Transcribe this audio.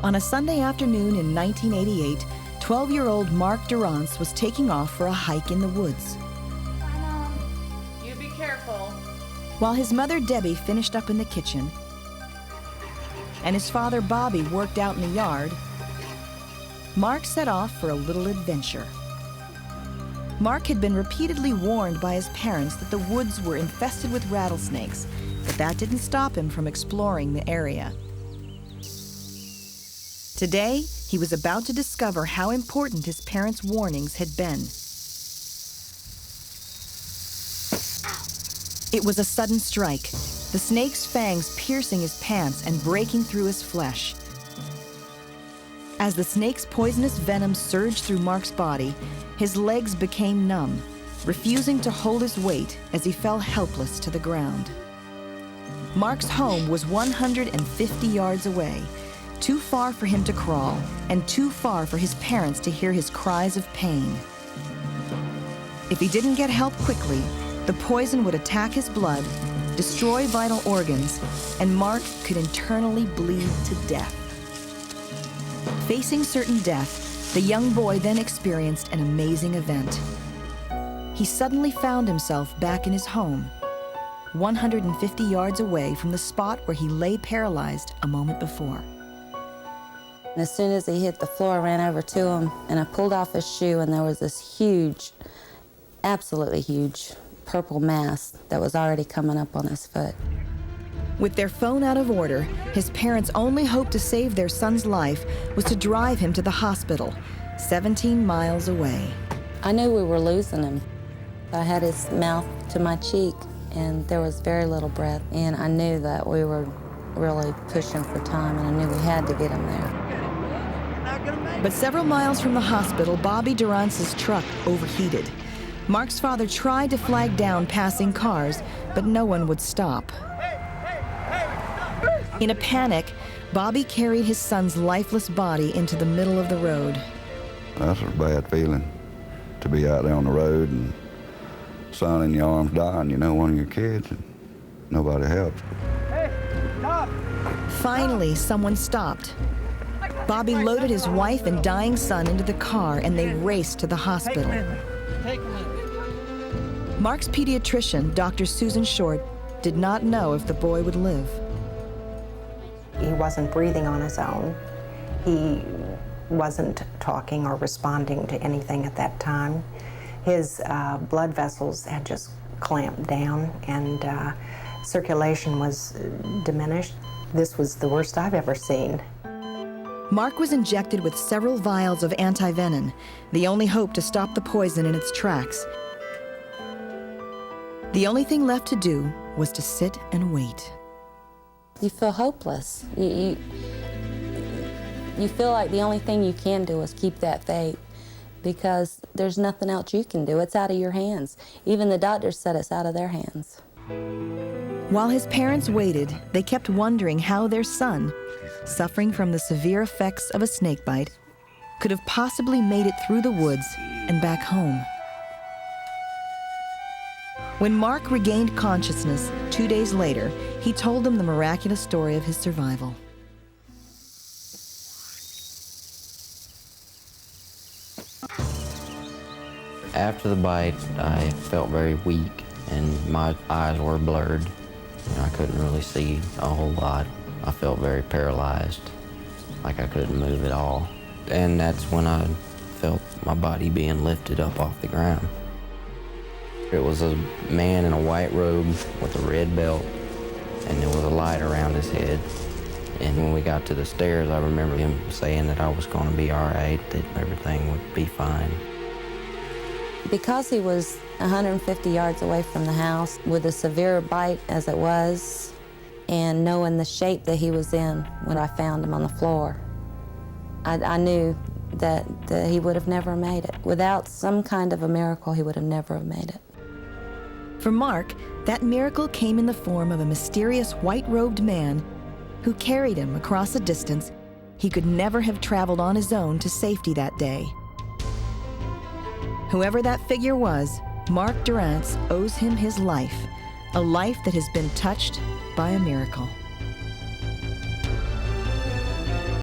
On a Sunday afternoon in 1988, 12-year-old Mark Durrance was taking off for a hike in the woods. Bye, Mom. You be careful. While his mother Debbie finished up in the kitchen and his father Bobby worked out in the yard, Mark set off for a little adventure. Mark had been repeatedly warned by his parents that the woods were infested with rattlesnakes, but that didn't stop him from exploring the area. Today, he was about to discover how important his parents' warnings had been. It was a sudden strike, the snake's fangs piercing his pants and breaking through his flesh. As the snake's poisonous venom surged through Mark's body, his legs became numb, refusing to hold his weight as he fell helpless to the ground. Mark's home was 150 yards away, too far for him to crawl and too far for his parents to hear his cries of pain. If he didn't get help quickly, the poison would attack his blood, destroy vital organs, and Mark could internally bleed to death. Facing certain death, the young boy then experienced an amazing event. He suddenly found himself back in his home, 150 yards away from the spot where he lay paralyzed a moment before. As soon as he hit the floor, I ran over to him, and I pulled off his shoe, and there was this huge, absolutely huge, purple mass that was already coming up on his foot. With their phone out of order, his parents' only hope to save their son's life was to drive him to the hospital, 17 miles away. I knew we were losing him. I had his mouth to my cheek, and there was very little breath, and I knew that we were really pushing for time, and I knew we had to get him there. But several miles from the hospital, Bobby Durrance's truck overheated. Mark's father tried to flag down passing cars, but no one would stop. In a panic, Bobby carried his son's lifeless body into the middle of the road. That's a bad feeling, to be out there on the road and son in your arms dying, you know, one of your kids, and nobody helps. Hey, stop! Finally, someone stopped. Bobby loaded his wife and dying son into the car, and they raced to the hospital. Take a minute. Mark's pediatrician, Dr. Susan Short, did not know if the boy would live. He wasn't breathing on his own. He wasn't talking or responding to anything at that time. His blood vessels had just clamped down, and circulation was diminished. This was the worst I've ever seen. Mark was injected with several vials of antivenom, the only hope to stop the poison in its tracks. The only thing left to do was to sit and wait. You feel hopeless. You feel like the only thing you can do is keep that faith, because there's nothing else you can do. It's out of your hands. Even the doctors said it's out of their hands. While his parents waited, they kept wondering how their son, suffering from the severe effects of a snakebite, could have possibly made it through the woods and back home. When Mark regained consciousness 2 days later, he told them the miraculous story of his survival. After the bite, I felt very weak and my eyes were blurred. I couldn't really see a whole lot. I felt very paralyzed, like I couldn't move at all. And that's when I felt my body being lifted up off the ground. It was a man in a white robe with a red belt, and there was a light around his head. And when we got to the stairs, I remember him saying that I was going to be all right, that everything would be fine. Because he was 150 yards away from the house, with a severe bite as it was, and knowing the shape that he was in when I found him on the floor, I knew that he would have never made it. Without some kind of a miracle, he would have never made it. For Mark, that miracle came in the form of a mysterious white-robed man who carried him across a distance he could never have traveled on his own to safety that day. Whoever that figure was, Mark Durrance owes him his life, a life that has been touched by a miracle.